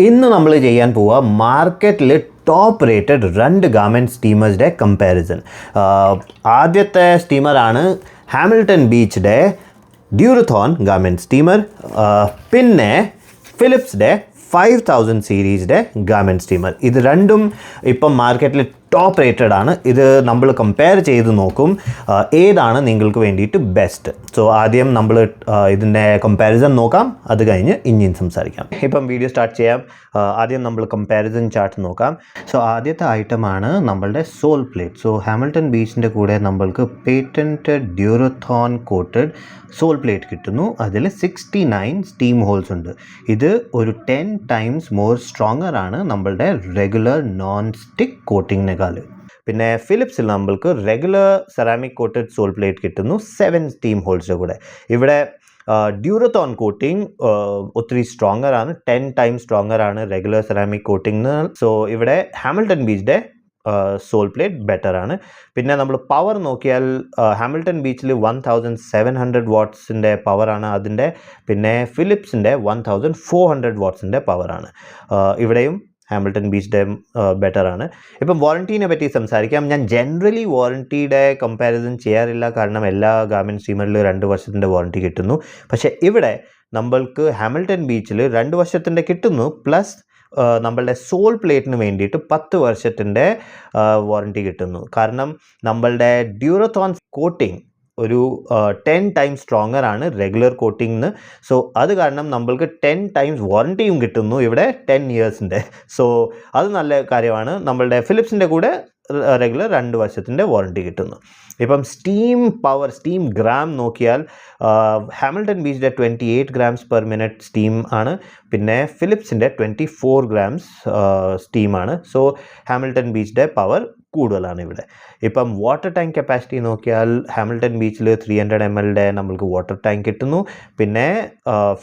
ഇന്ന് നമ്മൾ ചെയ്യാൻ പോവുക മാർക്കറ്റിൽ ടോപ്പ് റേറ്റഡ് 2 ഗാർമെൻറ്റ് സ്റ്റീമേഴ്സിൻ്റെ കമ്പാരിസൺ. ആദ്യത്തെ സ്റ്റീമറാണ് ഹാമിൽട്ടൺ ബീച്ചിൻ്റെ ഡ്യൂറത്തോൺ ഗാർമെൻറ്റ് സ്റ്റീമർ, പിന്നെ ഫിലിപ്സിൻ്റെ 5000 സീരീസിൻ്റെ ഗാർമെൻറ്റ് സ്റ്റീമർ. ഇത് രണ്ടും ഇപ്പം മാർക്കറ്റിൽ ടോപ്പ് റേറ്റഡ് ആണ്. ഇത് നമ്മൾ കമ്പയർ ചെയ്ത് നോക്കും ഏതാണ് നിങ്ങൾക്ക് വേണ്ടിയിട്ട് ബെസ്റ്റ്. സോ ആദ്യം നമ്മൾ ഇതിൻ്റെ കമ്പാരിസൺ നോക്കാം, അത് കഴിഞ്ഞ് ഇനിയും സംസാരിക്കാം. ഇപ്പം വീഡിയോ സ്റ്റാർട്ട് ചെയ്യാം. ആദ്യം നമ്മൾ കമ്പാരിസൺ ചാർട്ട് നോക്കാം. സോ ആദ്യത്തെ ഐറ്റമാണ് നമ്മളുടെ സോൾ പ്ലേറ്റ്. സോ ഹാമിൽട്ടൺ ബീച്ചിൻ്റെ കൂടെ നമ്മൾക്ക് പേറ്റൻറ്റഡ് ഡ്യൂറത്തോൺ കോട്ടഡ് സോൾ പ്ലേറ്റ് കിട്ടുന്നു. അതിൽ 69 സ്റ്റീം ഹോൾസ് ഉണ്ട്. ഇത് ഒരു 10 times മോർ സ്ട്രോങ്ങർ ആണ് നമ്മളുടെ റെഗുലർ നോൺ സ്റ്റിക്ക് കോട്ടിങ്ങിനേക്കാൾ. പിന്നെ ഫിലിപ്സിൽ നമ്മൾക്ക് regular ceramic coated sole plate കിട്ടുന്നു 7 സ്റ്റീം ഹോൾസിൻ്റെ കൂടെ. ഇവിടെ ഡ്യൂറത്തോൺ കോട്ടിങ് ഒത്തിരി സ്ട്രോങ്ങർ ആണ്, 10 times സ്ട്രോങ്ങർ ആണ് റെഗുലർ സെറാമിക് കോട്ടിങ്. സോ ഇവിടെ ഹാമിൽട്ടൺ ബീച്ചിൻ്റെ സോൾ പ്ലേറ്റ് ബെറ്റർ ആണ്. പിന്നെ നമ്മൾ പവർ നോക്കിയാൽ ഹാമിൽട്ടൺ ബീച്ചിൽ 1700 വാട്ട്സിൻ്റെ പവറാണ് അതിൻ്റെ. പിന്നെ ഫിലിപ്സിൻ്റെ 1400 വാട്ട്സിൻ്റെ പവറാണ്. ഇവിടെയും ഹാമിൽട്ടൺ ബീച്ചിൻ്റെ ബെറ്റർ ആണ്. ഇപ്പം വാറൻറ്റീനെ പറ്റി സംസാരിക്കാം. ഞാൻ ജനറലി വാറൻറ്റിയുടെ കമ്പാരിസൺ ചെയ്യാറില്ല, കാരണം എല്ലാ ഗാർമെൻറ്റ് സ്റ്റീമറിൽ 2 വർഷത്തിൻ്റെ വാറൻറ്റി കിട്ടുന്നു. പക്ഷേ ഇവിടെ നമ്മൾക്ക് ഹാമിൽട്ടൺ ബീച്ചിൽ 2 വർഷത്തിൻ്റെ കിട്ടുന്നു, പ്ലസ് നമ്മളുടെ സോൾ പ്ലേറ്റിന് വേണ്ടിയിട്ട് 10 വർഷത്തിൻ്റെ വാറൻറ്റി കിട്ടുന്നു. കാരണം നമ്മളുടെ ഡ്യൂറത്തോൺ കോട്ടിങ് ഒരു 10 times സ്ട്രോങ്ങർ ആണ് റെഗുലർ കോട്ടിങ്ങിന്. സോ അത് കാരണം നമ്മൾക്ക് 10 times വാറൻറ്റിയും കിട്ടുന്നു ഇവിടെ 10 ഇയേഴ്സിൻ്റെ. സോ അത് നല്ല കാര്യമാണ്. നമ്മളുടെ ഫിലിപ്സിൻ്റെ കൂടെ റെഗുലർ 2 വർഷത്തിൻ്റെ വാറൻറ്റി കിട്ടുന്നു. ഇപ്പം സ്റ്റീം പവർ, സ്റ്റീം ഗ്രാം നോക്കിയാൽ ഹാമിൽട്ടൺ ബീച്ചിൻ്റെ 28 grams per minute സ്റ്റീം ആണ്. പിന്നെ ഫിലിപ്സിൻ്റെ 24 grams സ്റ്റീമാണ്. സോ ഹാമിൽട്ടൺ ബീച്ചിൻ്റെ പവർ കൂടുതലാണ് ഇവിടെ. ഇപ്പം വാട്ടർ ടാങ്ക് കപ്പാസിറ്റി നോക്കിയാൽ ഹാമിൽട്ടൺ ബീച്ചിൽ 300 ml നമ്മൾക്ക് വാട്ടർ ടാങ്ക് കിട്ടുന്നു. പിന്നെ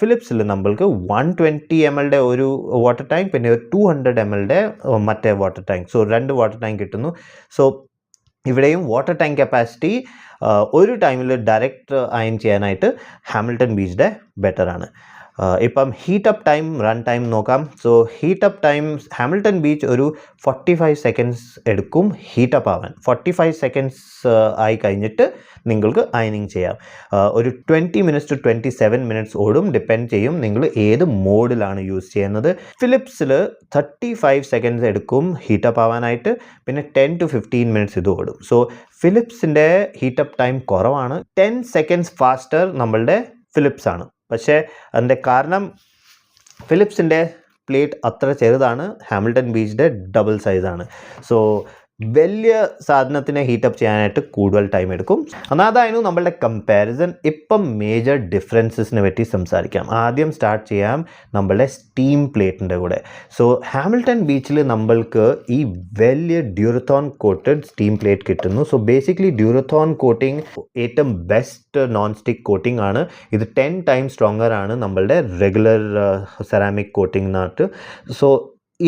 ഫിലിപ്സിൽ നമ്മൾക്ക് 120 ml ഒരു വാട്ടർ ടാങ്ക്, പിന്നെ 200 ml മറ്റേ water tank. So 2 water tank കിട്ടുന്നു. സോ ഇവിടെയും വാട്ടർ ടാങ്ക് കപ്പാസിറ്റി ഒരു ടൈമിൽ ഡയറക്റ്റ് അയൺ ചെയ്യാനായിട്ട് ഹാമിൽട്ടൺ ബീച്ചിൻ്റെ ബെറ്ററാണ്. ഇപ്പം ഹീറ്റപ്പ് ടൈം, റൺ ടൈം നോക്കാം. So heat up time Hamilton beach ഒരു 45 seconds എടുക്കും ഹീറ്റപ്പ് ആവാൻ. 45 seconds ആയി കഴിഞ്ഞിട്ട് നിങ്ങൾക്ക് അയണിങ് ചെയ്യാം. ഒരു 20 minutes to 27 minutes ഓടും, ഡിപ്പെൻഡ് ചെയ്യും നിങ്ങൾ ഏത് മോഡിലാണ് യൂസ് ചെയ്യുന്നത്. ഫിലിപ്സിൽ 35 seconds എടുക്കും ഹീറ്റപ്പ് ആവാനായിട്ട്, പിന്നെ 10 to 15 minutes ഇത് ഓടും. സോ ഫിലിപ്സിൻ്റെ ഹീറ്റപ്പ് ടൈം കുറവാണ്, 10 seconds ഫാസ്റ്റർ നമ്മളുടെ ഫിലിപ്സ് ആണ്. പക്ഷേ അതിൻ്റെ കാരണം ഫിലിപ്സിൻ്റെ പ്ലേറ്റ് അത്ര ചെറുതാണ്, ഹാമിൽട്ടൺ ബീച്ചിൻ്റെ ഡബിൾ സൈസാണ്. സോ വലിയ സാധനത്തിനെ ഹീറ്റപ്പ് ചെയ്യാനായിട്ട് കൂടുതൽ ടൈം എടുക്കും. അതായിരുന്നു നമ്മളുടെ കമ്പാരിസൺ. ഇപ്പം മേജർ ഡിഫറൻസസിനെ പറ്റി സംസാരിക്കാം. ആദ്യം സ്റ്റാർട്ട് ചെയ്യാം നമ്മളുടെ സ്റ്റീം പ്ലേറ്റിൻ്റെ കൂടെ. സോ ഹാമിൽട്ടൺ ബീച്ചിൽ നമ്മൾക്ക് ഈ വലിയ ഡ്യൂറത്തോൺ കോട്ടഡ് സ്റ്റീം പ്ലേറ്റ് കിട്ടുന്നു. സോ ബേസിക്കലി ഡ്യൂറത്തോൺ കോട്ടിങ് ഏറ്റവും ബെസ്റ്റ് നോൺ സ്റ്റിക്ക് കോട്ടിംഗ് ആണ്. ഇത് 10 times സ്ട്രോങ്ങർ ആണ് നമ്മളുടെ റെഗുലർ സെറാമിക് കോട്ടിങ്ങിനകത്ത്. സോ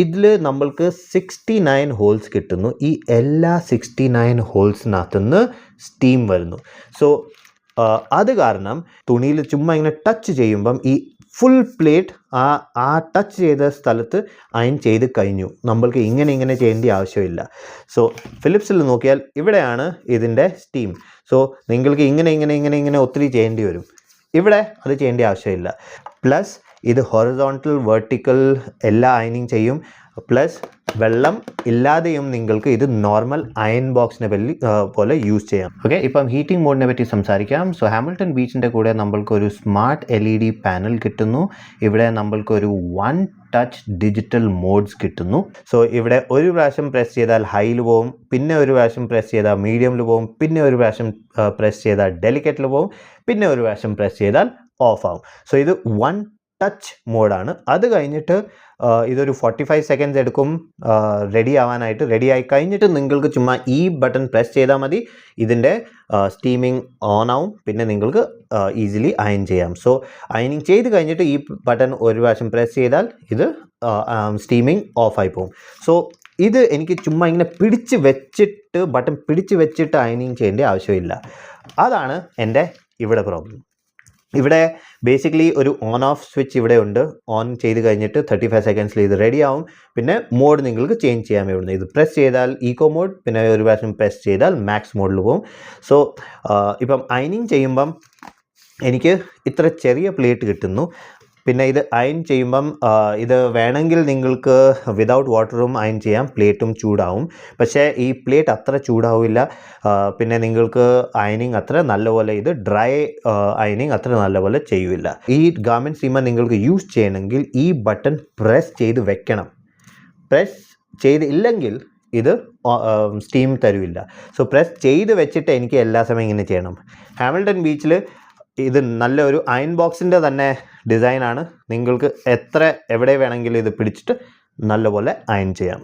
ഇതിൽ നമ്മൾക്ക് 69 ഹോൾസ് കിട്ടുന്നു. ഈ എല്ലാ 69 ഹോൾസിനകത്തുനിന്ന് സ്റ്റീം വരുന്നു. സോ അത് കാരണം തുണിയിൽ ചുമ്മാ ഇങ്ങനെ ടച്ച് ചെയ്യുമ്പം ഈ ഫുൾ പ്ലേറ്റ് ആ ടച്ച് ചെയ്ത സ്ഥലത്ത് അയൺ ചെയ്ത് കഴിഞ്ഞു. നമ്മൾക്ക് ഇങ്ങനെ ചെയ്യേണ്ട ആവശ്യമില്ല. സോ ഫിലിപ്സിൽ നോക്കിയാൽ ഇവിടെയാണ് ഇതിൻ്റെ സ്റ്റീം. സോ നിങ്ങൾക്ക് ഇങ്ങനെ ഒത്തിരി ചെയ്യേണ്ടി വരും. ഇവിടെ അത് ചെയ്യേണ്ട ആവശ്യമില്ല. പ്ലസ് ഇത് ഹൊറിസോണ്ടൽ വെർട്ടിക്കൽ എല്ലാ അയണിങ് ചെയ്യും. പ്ലസ് വെള്ളം ഇല്ലാതെയും നിങ്ങൾക്ക് ഇത് നോർമൽ അയൺ ബോക്സിനെ പോലെ യൂസ് ചെയ്യാം. ഓക്കെ, ഇപ്പം ഹീറ്റിംഗ് മോഡിനെ പറ്റി സംസാരിക്കാം. സോ ഹാമിൽട്ടൺ ബീച്ചിൻ്റെ കൂടെ നമ്മൾക്കൊരു സ്മാർട്ട് LED പാനൽ കിട്ടുന്നു. ഇവിടെ നമ്മൾക്കൊരു 1 touch ഡിജിറ്റൽ മോഡ്സ് കിട്ടുന്നു. സോ ഇവിടെ ഒരു പ്രാവശ്യം പ്രസ് ചെയ്താൽ ഹൈയിൽ പോവും, പിന്നെ ഒരു പ്രാവശ്യം പ്രസ് ചെയ്താൽ മീഡിയമിൽ പോവും, പിന്നെ ഒരു പ്രാവശ്യം പ്രസ് ചെയ്താൽ ഡെലിക്കേറ്റിൽ പോവും, പിന്നെ ഒരു പ്രാവശ്യം പ്രസ് ചെയ്താൽ ഓഫ് ആവും. സോ ഇത് 1 touch മോഡാണ്. അത് കഴിഞ്ഞിട്ട് ഇതൊരു 45 seconds എടുക്കും റെഡി ആവാനായിട്ട്. റെഡി ആയി കഴിഞ്ഞിട്ട് നിങ്ങൾക്ക് ചുമ്മാ ഈ ബട്ടൺ പ്രസ് ചെയ്താൽ മതി, ഇതിൻ്റെ സ്റ്റീമിങ് ഓൺ ആവും, പിന്നെ നിങ്ങൾക്ക് ഈസിലി അയൺ ചെയ്യാം. സോ അയണിങ് ചെയ്ത് കഴിഞ്ഞിട്ട് ഈ ബട്ടൺ ഒരു പ്രാവശ്യം പ്രസ് ചെയ്താൽ ഇത് സ്റ്റീമിങ് ഓഫായി പോകും. സോ ഇത് എനിക്ക് ചുമ്മാ ഇങ്ങനെ ബട്ടൺ പിടിച്ച് വെച്ചിട്ട് അയണിങ് ചെയ്യേണ്ട ആവശ്യമില്ല. അതാണ് എൻ്റെ ഇവിടെ പ്രോബ്ലം. ഇവിടെ ബേസിക്കലി ഒരു ഓൺ ഓഫ് സ്വിച്ച് ഇവിടെ ഉണ്ട്. ഓൺ ചെയ്ത് കഴിഞ്ഞിട്ട് 35 സെക്കൻഡ്സിൽ ഇത് റെഡി ആവും. പിന്നെ മോഡ് നിങ്ങൾക്ക് ചേഞ്ച് ചെയ്യാൻ വേണ്ടി ഇത് പ്രസ് ചെയ്താൽ ഈക്കോ മോഡ്, പിന്നെ ഒരു പ്രാവശ്യം പ്രസ് ചെയ്താൽ മാക്സ് മോഡിൽ പോകും. സോ ഇപ്പം അയണിങ് ചെയ്യുമ്പം എനിക്ക് ഇത്ര ചെറിയ പ്ലേറ്റ് കിട്ടുന്നു. പിന്നെ ഇത് അയൺ ചെയ്യുമ്പം ഇത് വേണമെങ്കിൽ നിങ്ങൾക്ക് വിതൗട്ട് വാട്ടറും അയൺ ചെയ്യാം, പ്ലേറ്റും ചൂടാവും. പക്ഷേ ഈ പ്ലേറ്റ് അത്ര ചൂടാവില്ല. പിന്നെ നിങ്ങൾക്ക് അയണിങ് അത്ര നല്ലപോലെ, ഇത് ഡ്രൈ അയണിങ് അത്ര നല്ലപോലെ ചെയ്യില്ല. ഈ ഗാർമെൻറ്റ് സ്റ്റീമർ നിങ്ങൾക്ക് യൂസ് ചെയ്യണമെങ്കിൽ ഈ ബട്ടൺ പ്രസ് ചെയ്ത് വെക്കണം. പ്രസ് ചെയ്തില്ലെങ്കിൽ ഇത് സ്റ്റീം തരില്ല. സോ പ്രസ് ചെയ്ത് വെച്ചിട്ട് എനിക്ക് എല്ലാ സമയം ഇങ്ങനെ ചെയ്യണം. ഹാമിൽട്ടൺ ബീച്ചിൽ ഇത് നല്ലൊരു അയൺ ബോക്സിൻ്റെ തന്നെ ഡിസൈനാണ്. നിങ്ങൾക്ക് എവിടെ വേണമെങ്കിലും ഇത് പിടിച്ചിട്ട് നല്ലപോലെ അയൺ ചെയ്യാം.